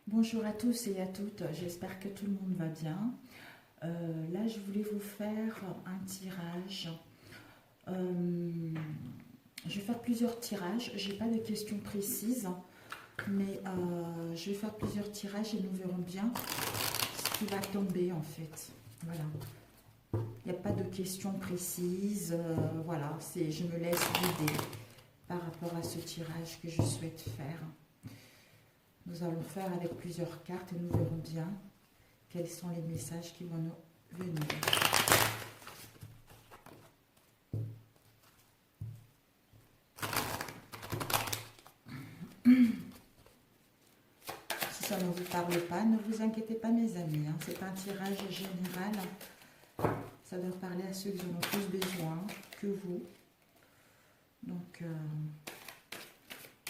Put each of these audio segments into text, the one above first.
Bonjour à tous et à toutes, j'espère que tout le monde va bien. Là, je voulais vous faire un tirage. Je vais faire plusieurs tirages, je n'ai pas de questions précises, mais je vais faire plusieurs tirages et nous verrons bien ce qui va tomber en fait. Voilà. Il n'y a pas de questions précises, voilà, je me laisse guider par rapport à ce tirage que je souhaite faire. Nous allons faire avec plusieurs cartes et nous verrons bien quels sont les messages qui vont nous venir. Si ça ne vous parle pas, ne vous inquiétez pas mes amis, hein. C'est un tirage général. Ça doit parler à ceux qui en ont plus besoin que vous. Donc,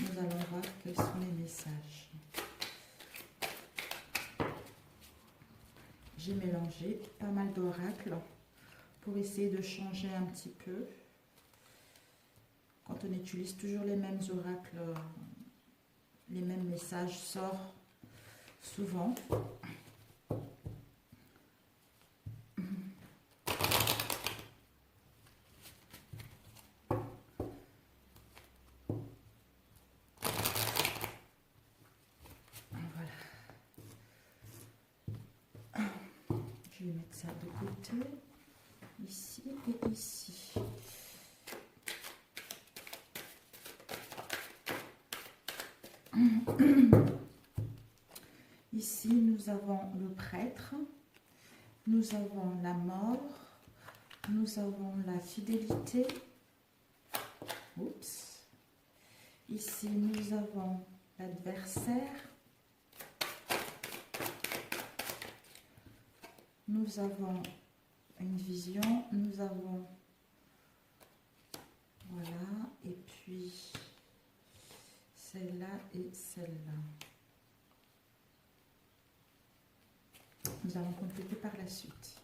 nous allons voir quels sont les messages. J'ai mélangé pas mal d'oracles pour essayer de changer un petit peu. Quand on utilise toujours les mêmes oracles, les mêmes messages sortent souvent. Je vais mettre ça de côté, ici et ici. Ici, nous avons le prêtre, nous avons la mort, nous avons la fidélité. Oups. Ici, nous avons l'adversaire. Nous avons une vision, nous avons, voilà, et puis celle-là et celle-là. Nous allons compléter par la suite.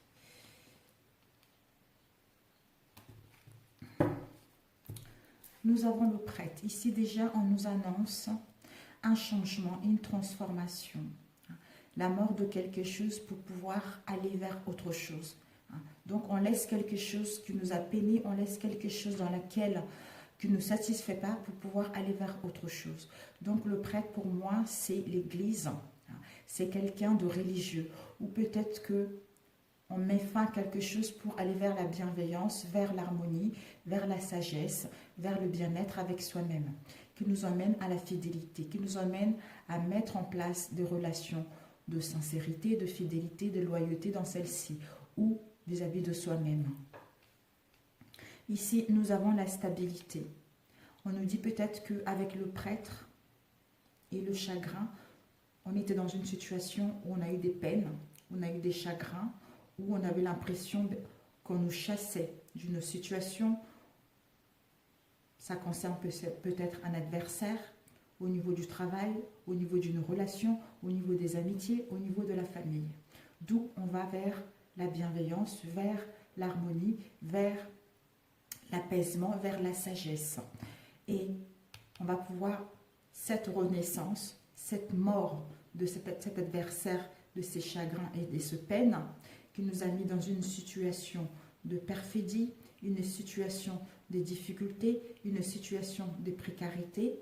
Nous avons le prêtre. Ici déjà, on nous annonce un changement, une transformation. La mort de quelque chose pour pouvoir aller vers autre chose. Donc on laisse quelque chose qui nous a peiné, on laisse quelque chose dans laquelle qui ne nous satisfait pas pour pouvoir aller vers autre chose. Donc le prêtre pour moi c'est l'église, c'est quelqu'un de religieux ou peut-être que on met fin à quelque chose pour aller vers la bienveillance, vers l'harmonie, vers la sagesse, vers le bien-être avec soi-même, qui nous emmène à la fidélité, qui nous emmène à mettre en place des relations de sincérité, de fidélité, de loyauté dans celle-ci, ou vis-à-vis de soi-même. Ici, nous avons la stabilité. On nous dit peut-être qu'avec le prêtre et le chagrin, on était dans une situation où on a eu des peines, où on a eu des chagrins, où on avait l'impression qu'on nous chassait d'une situation. Ça concerne peut-être un adversaire, au niveau du travail, au niveau d'une relation, au niveau des amitiés, au niveau de la famille. D'où on va vers la bienveillance, vers l'harmonie, vers l'apaisement, vers la sagesse. Et on va pouvoir, cette renaissance, cette mort de cet adversaire, de ses chagrins et de ses peines, qui nous a mis dans une situation de perfidie, une situation de difficulté, une situation de précarité,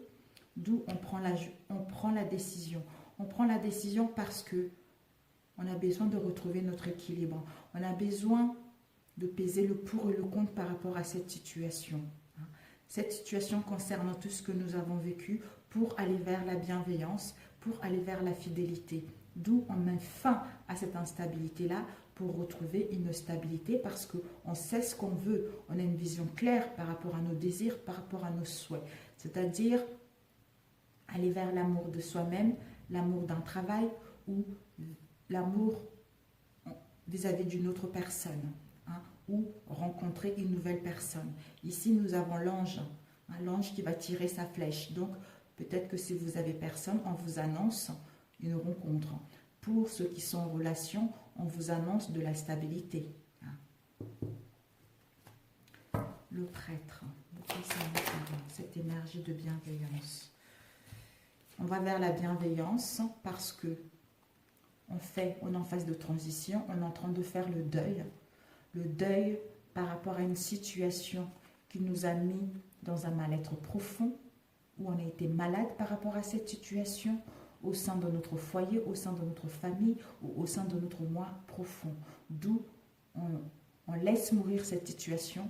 d'où on prend la décision. On prend la décision parce que on a besoin de retrouver notre équilibre. On a besoin de peser le pour et le contre par rapport à cette situation. Cette situation concerne tout ce que nous avons vécu pour aller vers la bienveillance, pour aller vers la fidélité. D'où on met fin à cette instabilité-là pour retrouver une stabilité parce qu'on sait ce qu'on veut. On a une vision claire par rapport à nos désirs, par rapport à nos souhaits. C'est-à-dire aller vers l'amour de soi-même, l'amour d'un travail ou l'amour vis-à-vis d'une autre personne, ou rencontrer une nouvelle personne. Ici, nous avons l'ange, l'ange qui va tirer sa flèche. Donc, peut-être que si vous avez personne, on vous annonce une rencontre. Pour ceux qui sont en relation, on vous annonce de la stabilité. Le prêtre, cette énergie de bienveillance. On va vers la bienveillance parce que on est en phase de transition, on est en train de faire le deuil par rapport à une situation qui nous a mis dans un mal-être profond, où on a été malade par rapport à cette situation, au sein de notre foyer, au sein de notre famille, ou au sein de notre moi profond. D'où on laisse mourir cette situation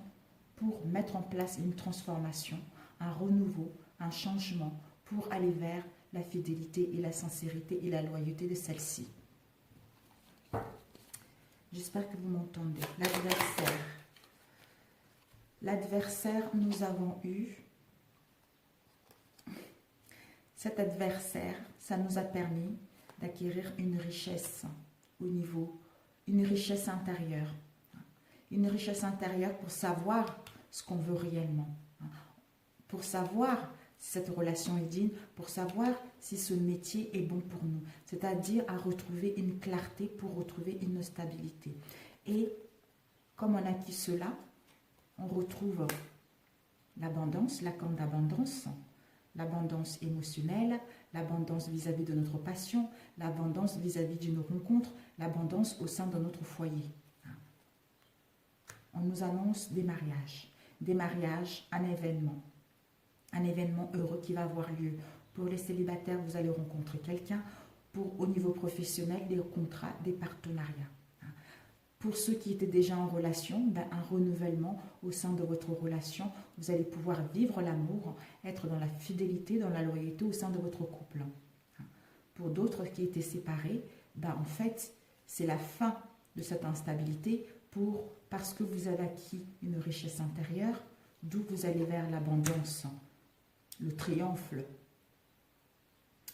pour mettre en place une transformation, un renouveau, un changement, pour aller vers la fidélité et la sincérité et la loyauté de celle-ci. J'espère que vous m'entendez. L'adversaire. L'adversaire, nous avons eu... Cet adversaire, ça nous a permis d'acquérir une richesse au niveau, une richesse intérieure. Une richesse intérieure pour savoir ce qu'on veut réellement. Pour savoir si cette relation est digne, pour savoir si ce métier est bon pour nous. C'est-à-dire à retrouver une clarté pour retrouver une stabilité. Et comme on a acquis cela, on retrouve l'abondance, la corne d'abondance, l'abondance émotionnelle, l'abondance vis-à-vis de notre passion, l'abondance vis-à-vis d'une rencontre, l'abondance au sein de notre foyer. On nous annonce des mariages, un événement heureux qui va avoir lieu. Pour les célibataires, vous allez rencontrer quelqu'un. Au niveau professionnel, des contrats, des partenariats. Pour ceux qui étaient déjà en relation, un renouvellement au sein de votre relation. Vous allez pouvoir vivre l'amour, être dans la fidélité, dans la loyauté au sein de votre couple. Pour d'autres qui étaient séparés, en fait, c'est la fin de cette instabilité parce que vous avez acquis une richesse intérieure, d'où vous allez vers l'abondance, le triomphe,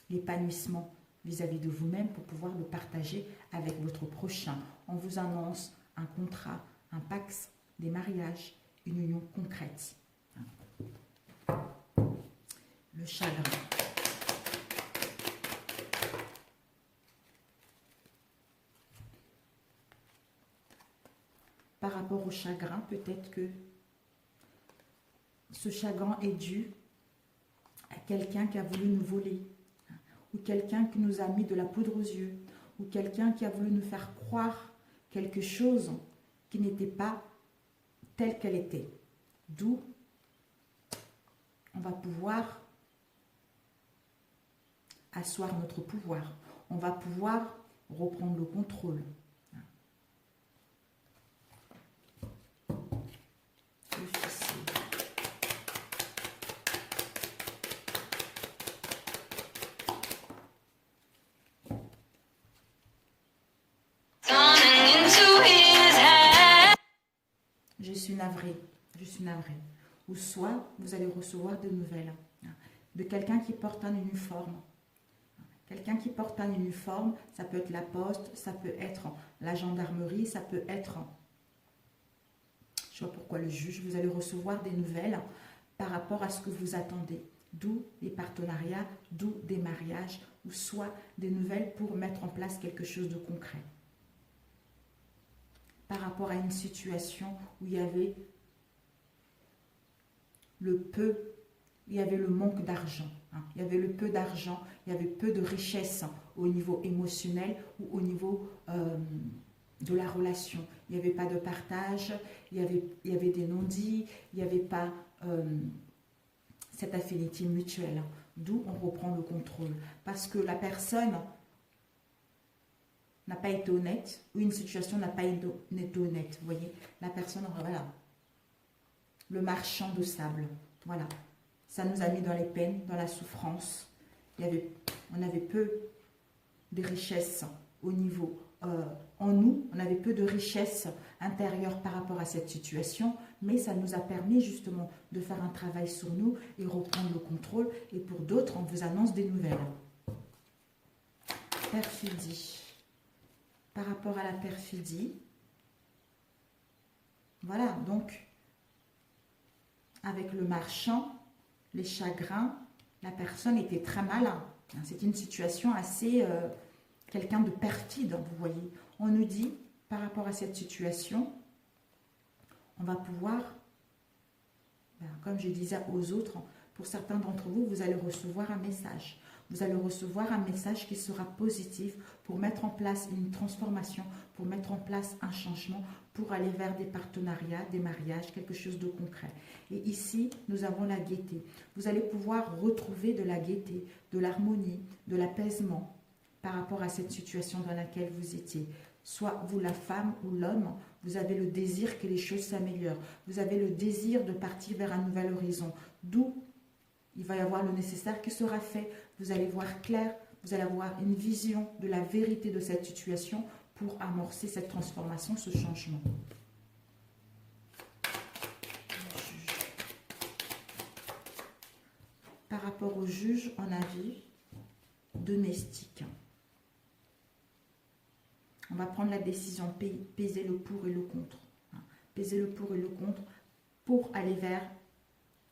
l'épanouissement vis-à-vis de vous-même pour pouvoir le partager avec votre prochain. On vous annonce un contrat, un pax, des mariages, une union concrète. Le chagrin. Par rapport au chagrin, peut-être que ce chagrin est dû à quelqu'un qui a voulu nous voler, ou quelqu'un qui nous a mis de la poudre aux yeux, ou quelqu'un qui a voulu nous faire croire quelque chose qui n'était pas telle qu'elle était. D'où on va pouvoir asseoir notre pouvoir. On va pouvoir reprendre le contrôle. Je suis navrée. Ou soit vous allez recevoir des nouvelles de quelqu'un qui porte un uniforme. Quelqu'un qui porte un uniforme, ça peut être la poste, ça peut être la gendarmerie, ça peut être, je ne sais pas pourquoi le juge, vous allez recevoir des nouvelles par rapport à ce que vous attendez. D'où les partenariats, d'où des mariages, ou soit des nouvelles pour mettre en place quelque chose de concret. Par rapport à une situation où il y avait il y avait le manque d'argent. Il y avait le peu d'argent, il y avait peu de richesse au niveau émotionnel ou au niveau de la relation. Il n'y avait pas de partage, il y avait des non-dits, il n'y avait pas cette affinité mutuelle. D'où on reprend le contrôle. Parce que la personne n'a pas été honnête, ou une situation n'a pas été honnête. Vous voyez, la personne, voilà, le marchand de sable, voilà. Ça nous a mis dans les peines, dans la souffrance. On avait peu de richesse au niveau, en nous, on avait peu de richesse intérieure par rapport à cette situation, mais ça nous a permis justement de faire un travail sur nous et reprendre le contrôle. Et pour d'autres, on vous annonce des nouvelles. Perfidie. Par rapport à la perfidie, voilà, donc, avec le marchand, les chagrins, la personne était très malin. C'est une situation assez... quelqu'un de perfide, vous voyez. On nous dit, par rapport à cette situation, on va pouvoir, comme je disais aux autres, pour certains d'entre vous, vous allez recevoir un message. vous allez recevoir un message qui sera positif pour mettre en place une transformation, pour mettre en place un changement, pour aller vers des partenariats, des mariages, quelque chose de concret. Et ici, nous avons la gaieté. Vous allez pouvoir retrouver de la gaieté, de l'harmonie, de l'apaisement par rapport à cette situation dans laquelle vous étiez. Soit vous, la femme ou l'homme, vous avez le désir que les choses s'améliorent. Vous avez le désir de partir vers un nouvel horizon. D'où il va y avoir le nécessaire qui sera fait. Vous allez voir clair, vous allez avoir une vision de la vérité de cette situation pour amorcer cette transformation, ce changement. Par rapport au juge en avis domestique. On va prendre la décision, peser le pour et le contre. Peser le pour et le contre pour aller vers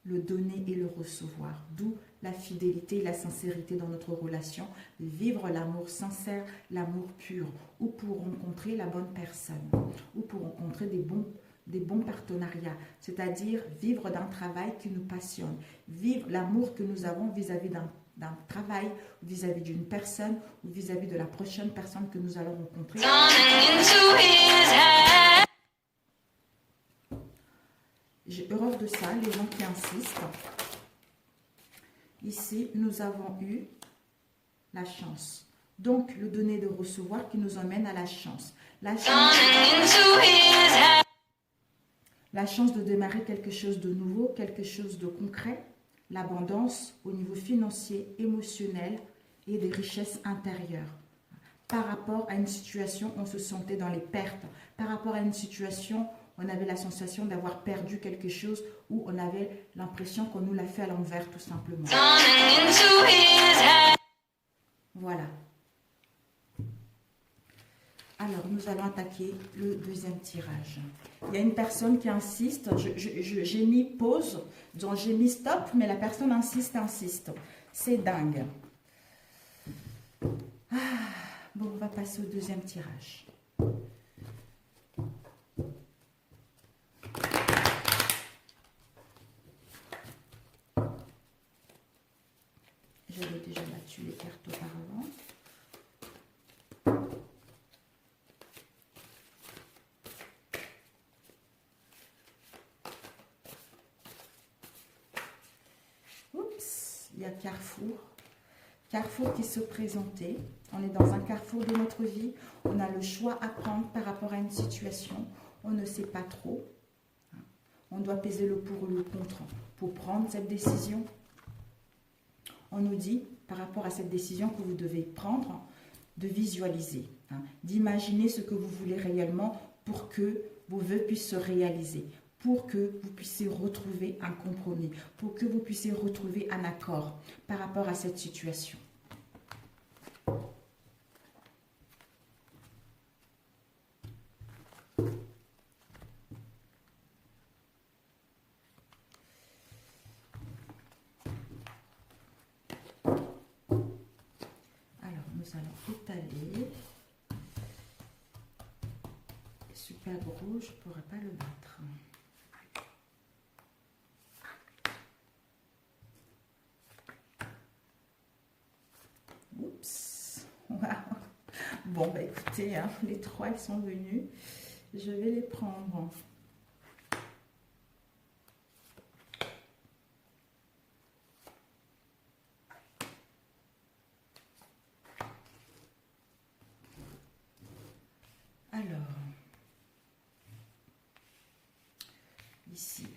le donner et le recevoir. D'où la fidélité et la sincérité dans notre relation. Vivre l'amour sincère, l'amour pur. Ou pour rencontrer la bonne personne. Ou pour rencontrer des bons partenariats. C'est-à-dire vivre d'un travail qui nous passionne. Vivre l'amour que nous avons vis-à-vis d'un travail, vis-à-vis d'une personne ou vis-à-vis de la prochaine personne que nous allons rencontrer. J'ai horreur de ça, les gens qui insistent. Ici, nous avons eu la chance. Donc, le donner de recevoir qui nous emmène à la chance. La chance de démarrer quelque chose de nouveau, quelque chose de concret. L'abondance au niveau financier, émotionnel et des richesses intérieures. Par rapport à une situation, on se sentait dans les pertes. Par rapport à une situation, on avait la sensation d'avoir perdu quelque chose ou on avait l'impression qu'on nous l'a fait à l'envers tout simplement. Voilà. Alors, nous allons attaquer le deuxième tirage. Il y a une personne qui insiste. J'ai mis pause, donc j'ai mis stop, mais la personne insiste. C'est dingue. Ah, bon, on va passer au deuxième tirage. J'avais déjà battu les cartes auparavant. Il y a Carrefour. Carrefour qui se présentait. On est dans un carrefour de notre vie. On a le choix à prendre par rapport à une situation. On ne sait pas trop. On doit peser le pour ou le contre pour prendre cette décision. On nous dit, par rapport à cette décision que vous devez prendre, de visualiser, d'imaginer ce que vous voulez réellement pour que vos vœux puissent se réaliser. Pour que vous puissiez retrouver un compromis, pour que vous puissiez retrouver un accord par rapport à cette situation. Alors, nous allons étaler. Super gros, je ne pourrais pas le battre. Oups. Wow. Bon, bah écoutez, hein, les trois, ils sont venus. Je vais les prendre. Alors, ici,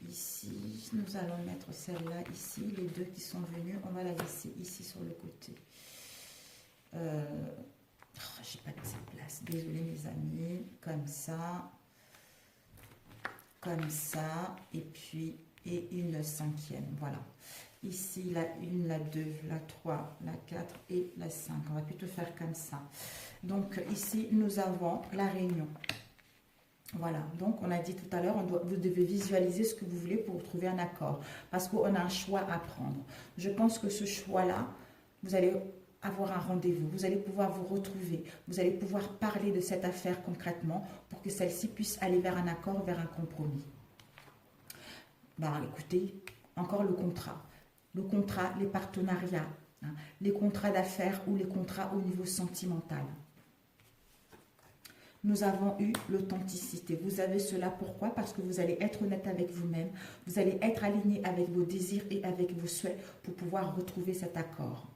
nous allons mettre celle-là ici. Les deux qui sont venus, on va la laisser ici sur le côté. J'ai pas laissé de place. Désolée mes amis. Comme ça, et puis une cinquième. Voilà. Ici, la 1, la 2, la 3, la 4 et la 5. On va plutôt faire comme ça. Donc ici, nous avons la réunion. Voilà, donc on a dit tout à l'heure, vous devez visualiser ce que vous voulez pour trouver un accord. Parce qu'on a un choix à prendre. Je pense que ce choix-là, vous allez avoir un rendez-vous. Vous allez pouvoir vous retrouver. Vous allez pouvoir parler de cette affaire concrètement pour que celle-ci puisse aller vers un accord, vers un compromis. Bah, écoutez, encore le contrat. Le contrat, les partenariats, hein, les contrats d'affaires ou les contrats au niveau sentimental. Nous avons eu l'authenticité. Vous avez cela pourquoi? Parce que vous allez être honnête avec vous-même. Vous allez être aligné avec vos désirs et avec vos souhaits pour pouvoir retrouver cet accord.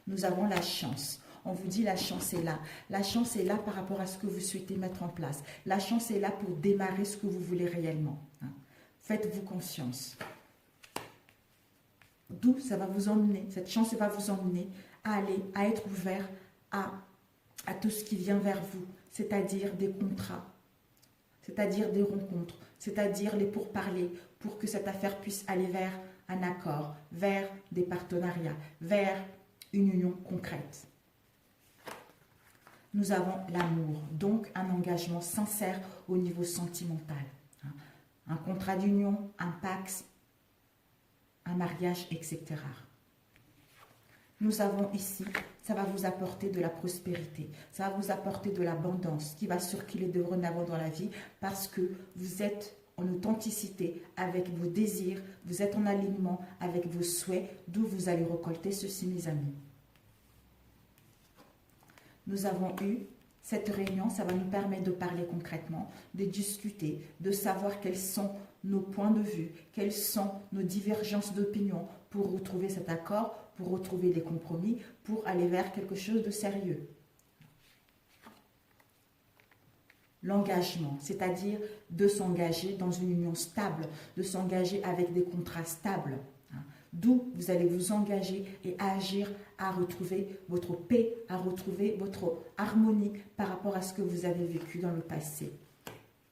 Nous avons la chance. On vous dit la chance est là. La chance est là par rapport à ce que vous souhaitez mettre en place. La chance est là pour démarrer ce que vous voulez réellement. Hein. Faites-vous confiance. D'où ça va vous emmener. Cette chance va vous emmener à aller, à être ouvert à tout ce qui vient vers vous, c'est-à-dire des contrats, c'est-à-dire des rencontres, c'est-à-dire les pourparlers, pour que cette affaire puisse aller vers un accord, vers des partenariats, vers une union concrète. Nous avons l'amour, donc un engagement sincère au niveau sentimental. Un contrat d'union, un pax, un mariage, etc. Nous avons ici, ça va vous apporter de la prospérité, ça va vous apporter de l'abondance qui va circuler de dorénavant dans la vie parce que vous êtes en authenticité avec vos désirs, vous êtes en alignement avec vos souhaits, d'où vous allez récolter ceci, mes amis. Nous avons eu cette réunion, ça va nous permettre de parler concrètement, de discuter, de savoir quels sont nos points de vue, quelles sont nos divergences d'opinion pour retrouver cet accord, pour retrouver des compromis, pour aller vers quelque chose de sérieux. L'engagement, c'est-à-dire de s'engager dans une union stable, de s'engager avec des contrats stables. D'où vous allez vous engager et agir à retrouver votre paix, à retrouver votre harmonie par rapport à ce que vous avez vécu dans le passé.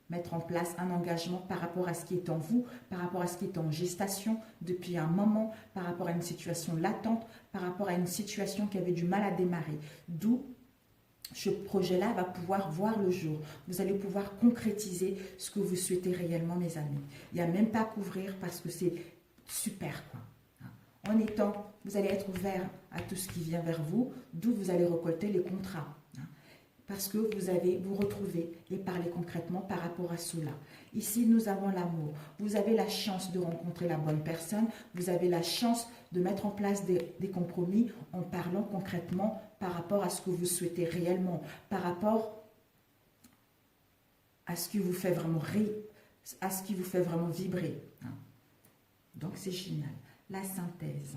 Mettre en place un engagement par rapport à ce qui est en vous, par rapport à ce qui est en gestation depuis un moment, par rapport à une situation latente, par rapport à une situation qui avait du mal à démarrer. D'où ce projet-là va pouvoir voir le jour. Vous allez pouvoir concrétiser ce que vous souhaitez réellement, mes amis. Il n'y a même pas à couvrir parce que c'est super, quoi. En étant, vous allez être ouvert à tout ce qui vient vers vous, d'où vous allez récolter les contrats. Parce que vous allez vous retrouver et parler concrètement par rapport à cela. Ici, nous avons l'amour. Vous avez la chance de rencontrer la bonne personne. Vous avez la chance de mettre en place des compromis en parlant concrètement par rapport à ce que vous souhaitez réellement, par rapport à ce qui vous fait vraiment rire, à ce qui vous fait vraiment vibrer. Donc, c'est génial. La synthèse.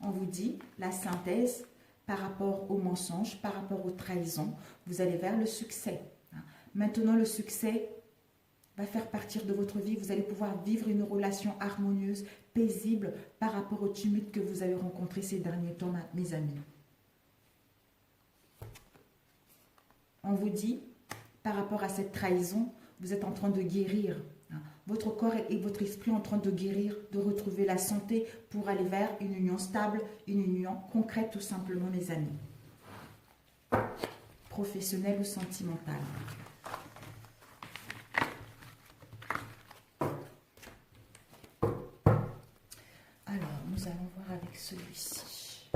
On vous dit la synthèse par rapport aux mensonges, par rapport aux trahisons. Vous allez vers le succès. Maintenant, le succès va faire partir de votre vie. Vous allez pouvoir vivre une relation harmonieuse, paisible par rapport au tumulte que vous avez rencontré ces derniers temps, mes amis. On vous dit, par rapport à cette trahison, vous êtes en train de guérir. Votre corps et votre esprit en train de guérir, de retrouver la santé pour aller vers une union stable, une union concrète tout simplement, mes amis. Professionnelle ou sentimentale. Alors, nous allons voir avec celui-ci.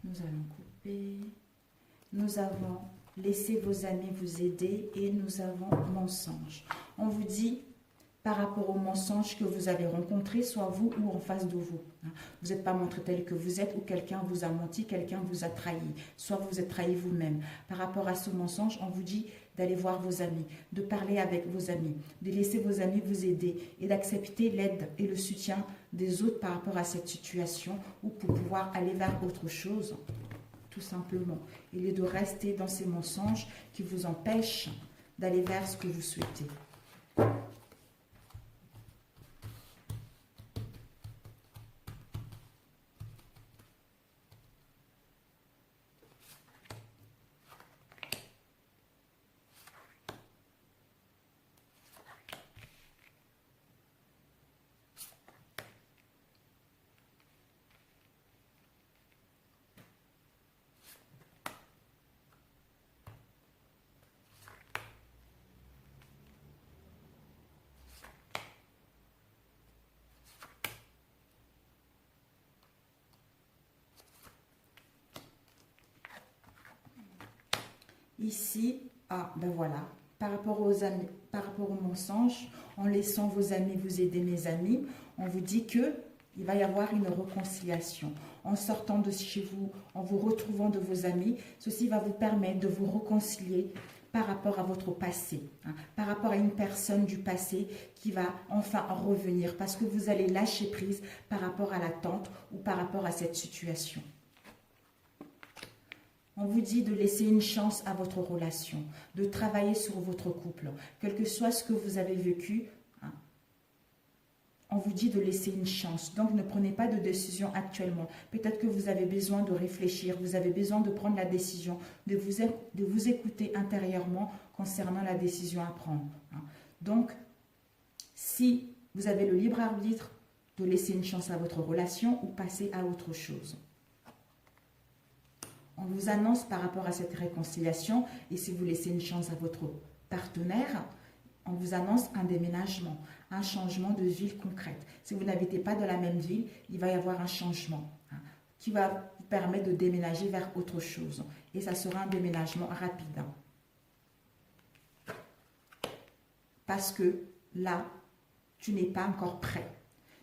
Nous allons couper. Nous avons laissé vos amis vous aider et nous avons mensonge. On vous dit par rapport aux mensonges que vous avez rencontrés, soit vous ou en face de vous. Vous n'êtes pas montré tel que vous êtes ou quelqu'un vous a menti, quelqu'un vous a trahi. Soit vous êtes trahi vous-même. Par rapport à ce mensonge, on vous dit d'aller voir vos amis, de parler avec vos amis, de laisser vos amis vous aider et d'accepter l'aide et le soutien des autres par rapport à cette situation ou pour pouvoir aller vers autre chose, tout simplement. Il est de rester dans ces mensonges qui vous empêchent d'aller vers ce que vous souhaitez. Ici, ah ben voilà, par rapport aux amis, par rapport aux mensonges, en laissant vos amis vous aider, mes amis, on vous dit que il va y avoir une réconciliation. En sortant de chez vous, en vous retrouvant de vos amis, ceci va vous permettre de vous réconcilier par rapport à votre passé, par rapport à une personne du passé qui va enfin revenir parce que vous allez lâcher prise par rapport à l'attente ou par rapport à cette situation. On vous dit de laisser une chance à votre relation, de travailler sur votre couple, quel que soit ce que vous avez vécu, on vous dit de laisser une chance. Donc, ne prenez pas de décision actuellement. Peut-être que vous avez besoin de réfléchir, vous avez besoin de prendre la décision, de vous écouter intérieurement concernant la décision à prendre. Donc, si vous avez le libre arbitre de laisser une chance à votre relation ou passer à autre chose. On vous annonce par rapport à cette réconciliation, et si vous laissez une chance à votre partenaire, on vous annonce un déménagement, un changement de ville concrète. Si vous n'habitez pas dans la même ville, il va y avoir un changement qui va vous permettre de déménager vers autre chose. Et ça sera un déménagement rapide. Parce que là, tu n'es pas encore prêt.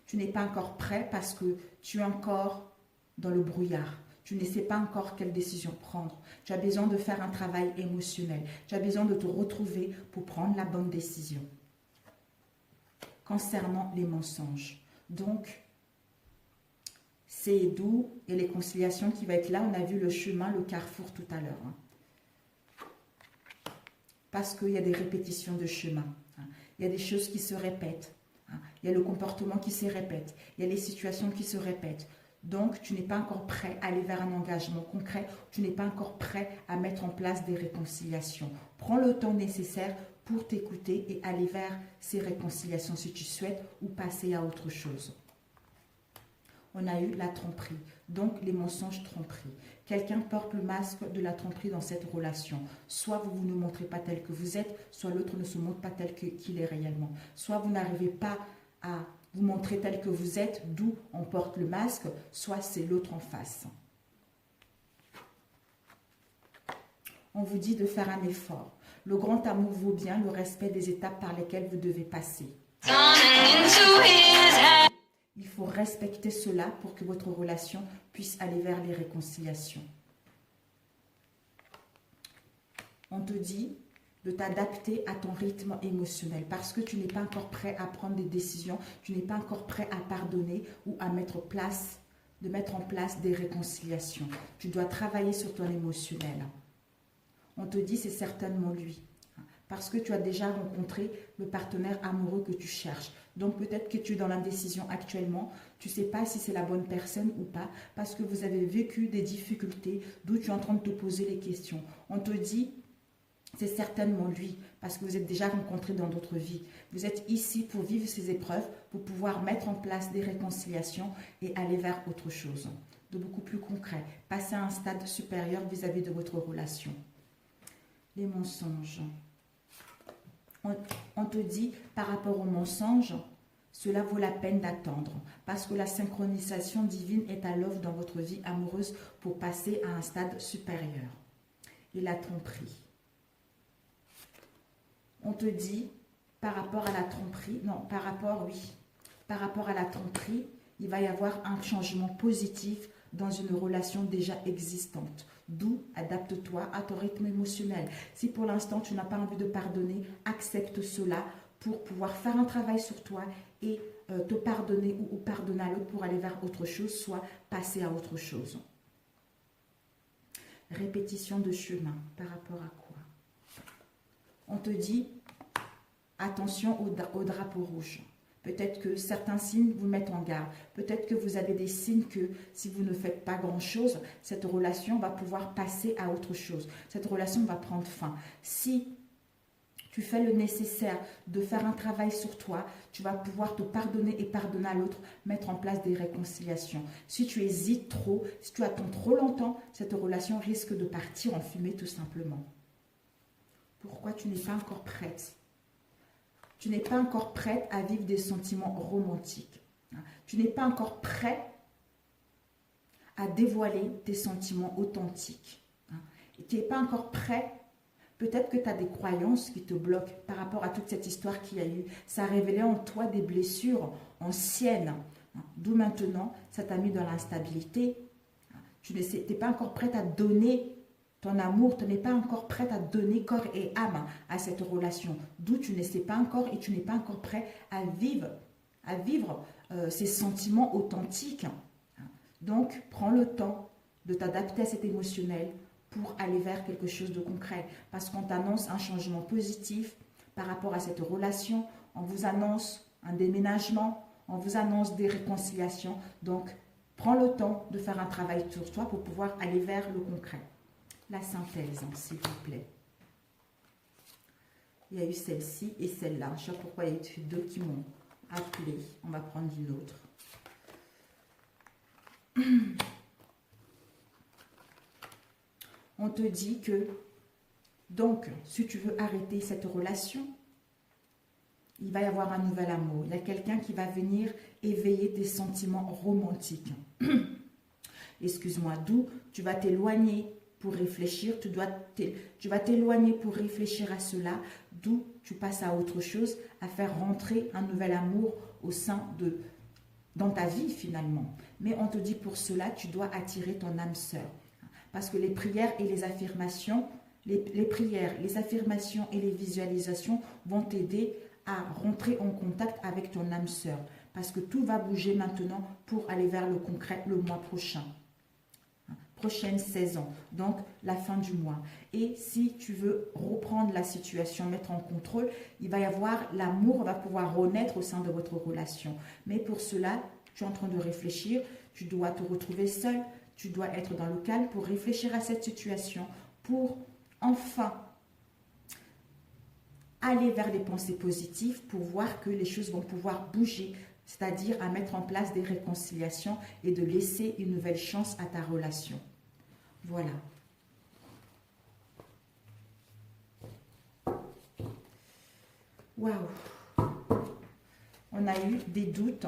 Tu n'es pas encore prêt parce que tu es encore dans le brouillard. Tu ne sais pas encore quelle décision prendre. Tu as besoin de faire un travail émotionnel. Tu as besoin de te retrouver pour prendre la bonne décision. Concernant les mensonges. Donc, c'est d'où et les conciliations qui va être là. On a vu le chemin, le carrefour tout à l'heure. Parce qu'il y a des répétitions de chemin. Il y a des choses qui se répètent. Il y a le comportement qui se répète. Il y a les situations qui se répètent. Donc, tu n'es pas encore prêt à aller vers un engagement concret. Tu n'es pas encore prêt à mettre en place des réconciliations. Prends le temps nécessaire pour t'écouter et aller vers ces réconciliations si tu souhaites ou passer à autre chose. On a eu la tromperie, donc les mensonges tromperies. Quelqu'un porte le masque de la tromperie dans cette relation. Soit vous ne montrez pas tel que vous êtes, soit l'autre ne se montre pas tel qu'il est réellement. Soit vous n'arrivez pas à vous montrer tel que vous êtes, d'où on porte le masque, soit c'est l'autre en face. On vous dit de faire un effort. Le grand amour vaut bien le respect des étapes par lesquelles vous devez passer. Il faut respecter cela pour que votre relation puisse aller vers les réconciliations. On te dit de t'adapter à ton rythme émotionnel parce que tu n'es pas encore prêt à prendre des décisions, tu n'es pas encore prêt à pardonner ou à mettre en place des réconciliations. Tu dois travailler sur ton émotionnel. On te dit c'est certainement lui parce que tu as déjà rencontré le partenaire amoureux que tu cherches. Donc peut-être que tu es dans l'indécision actuellement, tu ne sais pas si c'est la bonne personne ou pas parce que vous avez vécu des difficultés, d'où tu es en train de te poser les questions. On te dit c'est certainement lui, parce que vous êtes déjà rencontrés dans d'autres vies. Vous êtes ici pour vivre ces épreuves, pour pouvoir mettre en place des réconciliations et aller vers autre chose, de beaucoup plus concret, passer à un stade supérieur vis-à-vis de votre relation. Les mensonges. On te dit, par rapport aux mensonges, cela vaut la peine d'attendre, parce que la synchronisation divine est à l'œuvre dans votre vie amoureuse pour passer à un stade supérieur. Et la tromperie. On te dit, par rapport à la tromperie, par rapport à la tromperie, il va y avoir un changement positif dans une relation déjà existante. D'où, adapte-toi à ton rythme émotionnel. Si pour l'instant, tu n'as pas envie de pardonner, accepte cela pour pouvoir faire un travail sur toi et te pardonner ou pardonner à l'autre pour aller vers autre chose, soit passer à autre chose. Répétition de chemin, par rapport à quoi? On te dit, attention au drapeau rouge. Peut-être que certains signes vous mettent en garde. Peut-être que vous avez des signes que si vous ne faites pas grand-chose, cette relation va pouvoir passer à autre chose. Cette relation va prendre fin. Si tu fais le nécessaire de faire un travail sur toi, tu vas pouvoir te pardonner et pardonner à l'autre, mettre en place des réconciliations. Si tu hésites trop, si tu attends trop longtemps, cette relation risque de partir en fumée tout simplement. Pourquoi tu n'es pas encore prête? Tu n'es pas encore prête à vivre des sentiments romantiques. Tu n'es pas encore prêt à dévoiler tes sentiments authentiques. Tu n'es pas encore prêt Peut-être que tu as des croyances qui te bloquent par rapport à toute cette histoire qu'il y a eu. Ça a révélé en toi des blessures anciennes. D'où maintenant, ça t'a mis dans l'instabilité. Tu n'es pas encore prête à donner ton amour, tu n'es pas encore prête à donner corps et âme à cette relation. D'où tu ne sais pas encore et tu n'es pas encore prêt à vivre ces sentiments authentiques. Donc, prends le temps de t'adapter à cet émotionnel pour aller vers quelque chose de concret. Parce qu'on t'annonce un changement positif par rapport à cette relation. On vous annonce un déménagement, on vous annonce des réconciliations. Donc, prends le temps de faire un travail sur toi pour pouvoir aller vers le concret. La synthèse, s'il vous plaît. Il y a eu celle-ci et celle-là. Je ne sais pas pourquoi il y a eu deux qui m'ont appelé. On va prendre une autre. On te dit que, donc, si tu veux arrêter cette relation, il va y avoir un nouvel amour. Il y a quelqu'un qui va venir éveiller tes sentiments romantiques. Excuse-moi, d'où tu vas t'éloigner pour réfléchir. Tu vas t'éloigner pour réfléchir à cela, d'où tu passes à autre chose, à faire rentrer un nouvel amour dans ta vie finalement. Mais on te dit pour cela, tu dois attirer ton âme sœur. Parce que les prières et les affirmations, les prières, les affirmations et les visualisations vont t'aider à rentrer en contact avec ton âme sœur. Parce que tout va bouger maintenant pour aller vers le concret le mois prochain. Prochaine saison, donc la fin du mois. Et si tu veux reprendre la situation, mettre en contrôle, il va y avoir, l'amour va pouvoir renaître au sein de votre relation. Mais pour cela, tu es en train de réfléchir, tu dois te retrouver seul, tu dois être dans le calme pour réfléchir à cette situation, pour enfin aller vers des pensées positives, pour voir que les choses vont pouvoir bouger, c'est-à-dire à mettre en place des réconciliations et de laisser une nouvelle chance à ta relation. Voilà. Waouh. On a eu des doutes.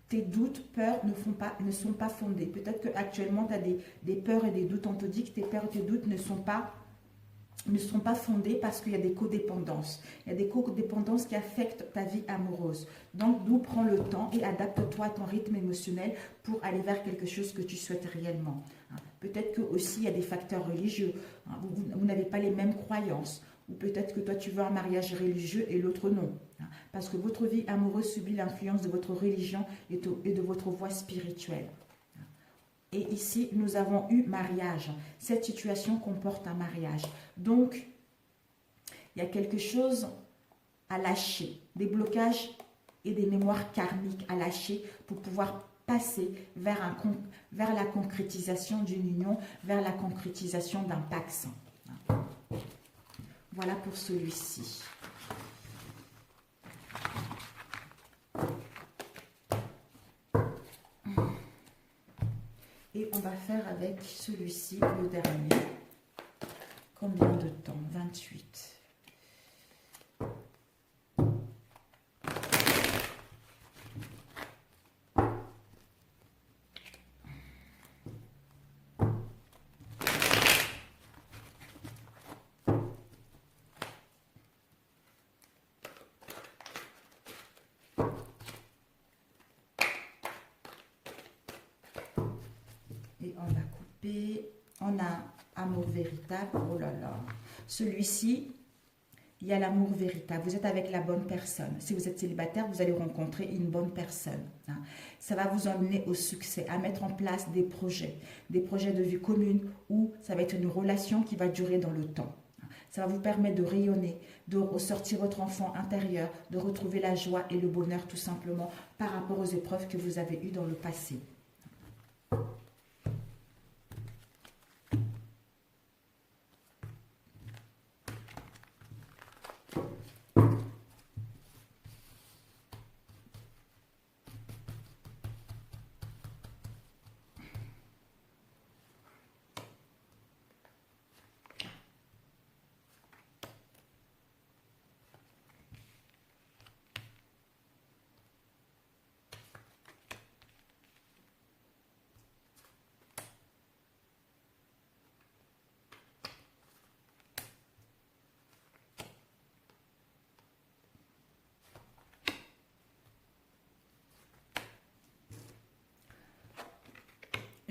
Tes doutes, peurs ne sont pas fondés. Peut-être qu'actuellement, tu as des peurs et des doutes. On te dit que tes peurs et tes doutes ne sont pas fondés parce qu'il y a des codépendances. Il y a des codépendances qui affectent ta vie amoureuse. Donc, d'où prends le temps et adapte-toi à ton rythme émotionnel pour aller vers quelque chose que tu souhaites réellement. Peut-être que aussi il y a des facteurs religieux. Vous n'avez pas les mêmes croyances. Ou peut-être que toi, tu veux un mariage religieux et l'autre non. Parce que votre vie amoureuse subit l'influence de votre religion et de votre voie spirituelle. Et ici, nous avons eu mariage. Cette situation comporte un mariage. Donc, il y a quelque chose à lâcher. Des blocages et des mémoires karmiques à lâcher pour pouvoir passer vers la concrétisation d'une union, vers la concrétisation d'un pax. Voilà pour celui-ci. Et on va faire avec celui-ci, le dernier. Combien de temps? 28. Et on a coupé, on a amour véritable, oh là là. Celui-ci, il y a l'amour véritable, vous êtes avec la bonne personne. Si vous êtes célibataire, vous allez rencontrer une bonne personne. Ça va vous emmener au succès, à mettre en place des projets de vie commune où ça va être une relation qui va durer dans le temps. Ça va vous permettre de rayonner, de ressortir votre enfant intérieur, de retrouver la joie et le bonheur tout simplement par rapport aux épreuves que vous avez eues dans le passé.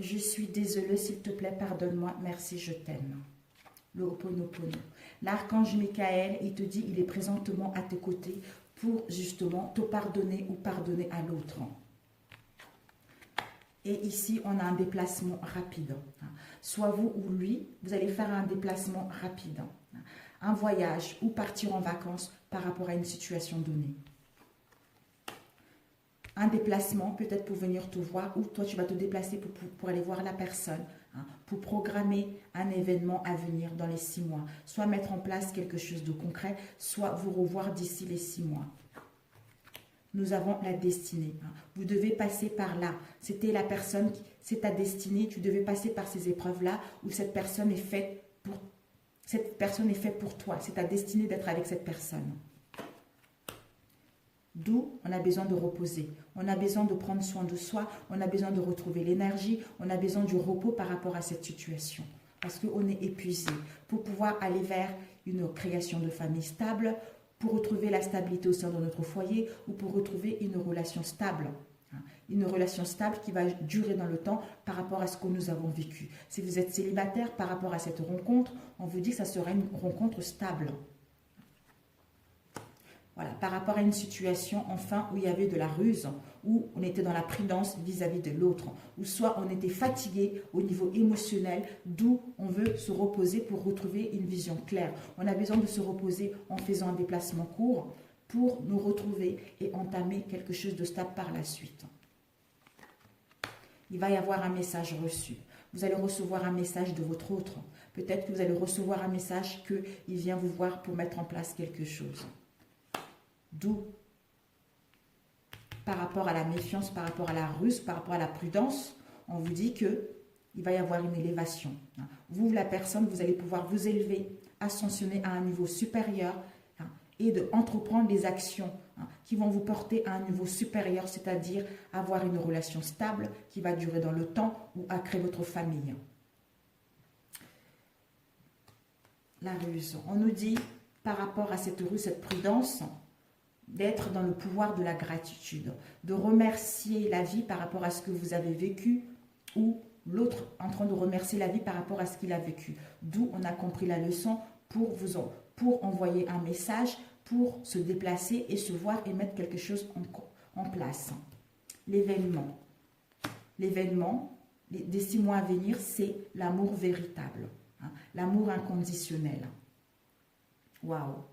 Je suis désolée, s'il te plaît, pardonne-moi, merci, je t'aime. Le Ho'oponopono. L'archange Michael, il te dit, il est présentement à tes côtés pour justement te pardonner ou pardonner à l'autre. Et ici, on a un déplacement rapide. Soit vous ou lui, vous allez faire un déplacement rapide. Un voyage ou partir en vacances par rapport à une situation donnée. Un déplacement peut-être pour venir te voir ou toi tu vas te déplacer pour aller voir la personne, pour programmer un événement à venir dans les 6 mois. Soit mettre en place quelque chose de concret, soit vous revoir d'ici les 6 mois. Nous avons la destinée. Vous devez passer par là. C'était la personne, c'est ta destinée. Tu devais passer par ces épreuves-là où cette personne est faite pour toi. C'est ta destinée d'être avec cette personne. D'où on a besoin de reposer. On a besoin de prendre soin de soi. On a besoin de retrouver l'énergie. On a besoin du repos par rapport à cette situation. Parce qu'on est épuisé. Pour pouvoir aller vers une création de famille stable, pour retrouver la stabilité au sein de notre foyer ou pour retrouver une relation stable. Une relation stable qui va durer dans le temps par rapport à ce que nous avons vécu. Si vous êtes célibataire par rapport à cette rencontre, on vous dit que ça sera une rencontre stable. Voilà, par rapport à une situation, enfin, où il y avait de la ruse, où on était dans la prudence vis-à-vis de l'autre, ou soit on était fatigué au niveau émotionnel, d'où on veut se reposer pour retrouver une vision claire. On a besoin de se reposer en faisant un déplacement court pour nous retrouver et entamer quelque chose de stable par la suite. Il va y avoir un message reçu. Vous allez recevoir un message de votre autre. Peut-être que vous allez recevoir un message qu'il vient vous voir pour mettre en place quelque chose. D'où, par rapport à la méfiance, par rapport à la ruse, par rapport à la prudence, on vous dit qu'il va y avoir une élévation. Vous, la personne, vous allez pouvoir vous élever, ascensionner à un niveau supérieur et d'entreprendre des actions qui vont vous porter à un niveau supérieur, c'est-à-dire avoir une relation stable qui va durer dans le temps ou à créer votre famille. La ruse. On nous dit, par rapport à cette ruse, cette prudence, d'être dans le pouvoir de la gratitude, de remercier la vie par rapport à ce que vous avez vécu ou l'autre en train de remercier la vie par rapport à ce qu'il a vécu. D'où on a compris la leçon pour envoyer un message, pour se déplacer et se voir et mettre quelque chose en place. L'événement. L'événement des 6 mois à venir, c'est l'amour véritable, l'amour inconditionnel. Waouh!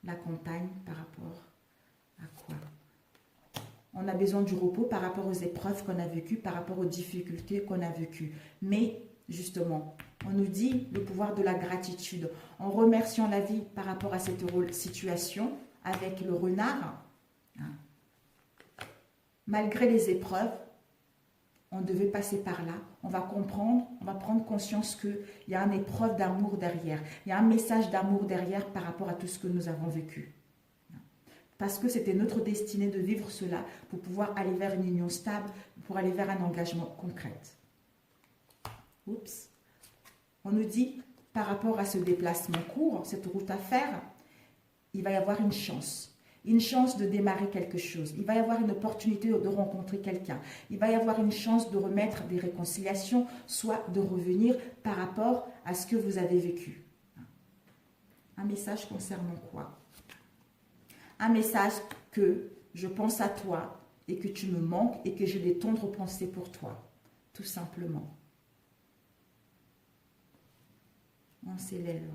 La campagne par rapport à quoi? On a besoin du repos par rapport aux épreuves qu'on a vécues, par rapport aux difficultés qu'on a vécues. Mais justement, on nous dit le pouvoir de la gratitude. En remerciant la vie par rapport à cette situation avec le renard, malgré les épreuves, on devait passer par là. On va comprendre, on va prendre conscience qu'il y a une épreuve d'amour derrière. Il y a un message d'amour derrière par rapport à tout ce que nous avons vécu. Parce que c'était notre destinée de vivre cela pour pouvoir aller vers une union stable, pour aller vers un engagement concret. Oups. On nous dit, par rapport à ce déplacement court, cette route à faire, il va y avoir une chance. Une chance de démarrer quelque chose. Il va y avoir une opportunité de rencontrer quelqu'un. Il va y avoir une chance de remettre des réconciliations, soit de revenir par rapport à ce que vous avez vécu. Un message concernant quoi? Un message que je pense à toi et que tu me manques et que j'ai des tendres pensées pour toi. Tout simplement. On s'élève.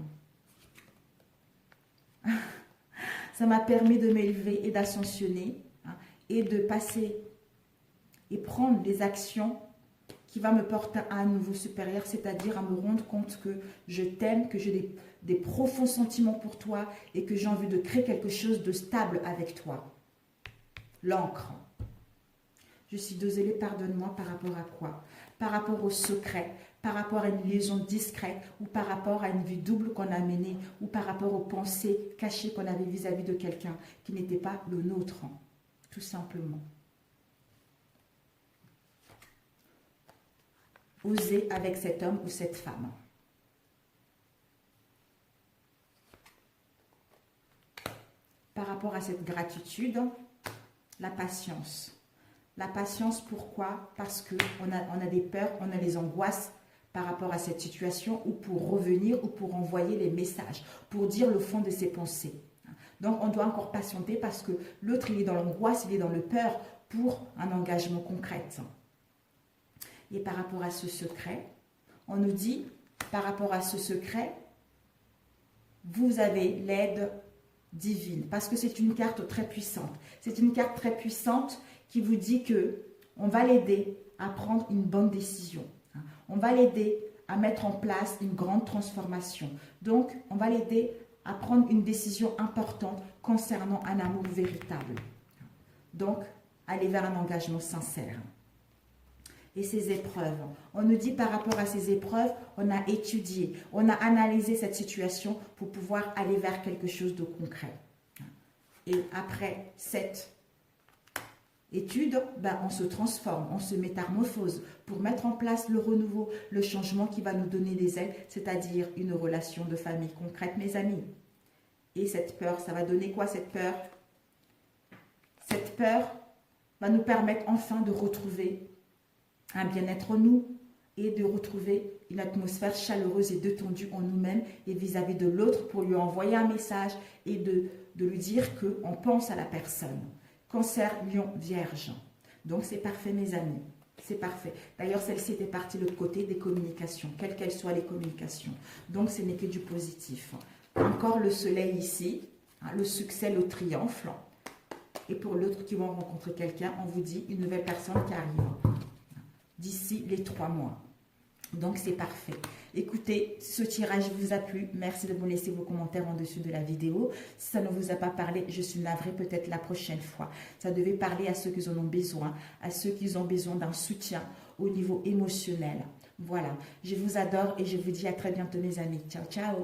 Ça m'a permis de m'élever et d'ascensionner et de passer et prendre des actions qui vont me porter à un niveau supérieur, c'est-à-dire à me rendre compte que je t'aime, que j'ai des profonds sentiments pour toi et que j'ai envie de créer quelque chose de stable avec toi. L'encre. Je suis désolée, pardonne-moi par rapport à quoi? Par rapport au secret, par rapport à une liaison discrète ou par rapport à une vie double qu'on a menée ou par rapport aux pensées cachées qu'on avait vis-à-vis de quelqu'un qui n'était pas le nôtre, tout simplement. Oser avec cet homme ou cette femme. Par rapport à cette gratitude, la patience. La patience, pourquoi? Parce qu'on a des peurs, on a des angoisses par rapport à cette situation, ou pour revenir, ou pour envoyer les messages, pour dire le fond de ses pensées. Donc, on doit encore patienter parce que l'autre, il est dans l'angoisse, il est dans le peur pour un engagement concret. Et par rapport à ce secret, on nous dit, par rapport à ce secret, vous avez l'aide divine. Parce que c'est une carte très puissante. C'est une carte très puissante qui vous dit que on va l'aider à prendre une bonne décision. On va l'aider à mettre en place une grande transformation. Donc, on va l'aider à prendre une décision importante concernant un amour véritable. Donc, aller vers un engagement sincère. Et ces épreuves, on nous dit par rapport à ces épreuves, on a étudié, on a analysé cette situation pour pouvoir aller vers quelque chose de concret. Et après cette étude, on se transforme, on se métamorphose pour mettre en place le renouveau, le changement qui va nous donner des ailes, c'est-à-dire une relation de famille concrète, mes amis. Et cette peur, ça va donner quoi cette peur? Cette peur va nous permettre enfin de retrouver un bien-être en nous et de retrouver une atmosphère chaleureuse et détendue en nous-mêmes et vis-à-vis de l'autre pour lui envoyer un message et de lui dire qu'on pense à la personne. Cancer, Lion, Vierge. Donc, c'est parfait, mes amis. C'est parfait. D'ailleurs, celle-ci était partie de l'autre côté des communications, quelles qu'elles soient les communications. Donc, ce n'est que du positif. Encore le soleil ici, le succès, le triomphe. Et pour l'autre qui vont rencontrer quelqu'un, on vous dit une nouvelle personne qui arrive d'ici les 3 mois. Donc, c'est parfait. Écoutez, ce tirage vous a plu. Merci de me laisser vos commentaires en dessous de la vidéo. Si ça ne vous a pas parlé, je suis navrée, peut-être la prochaine fois. Ça devait parler à ceux qui en ont besoin, à ceux qui ont besoin d'un soutien au niveau émotionnel. Voilà, je vous adore et je vous dis à très bientôt, mes amis. Ciao, ciao.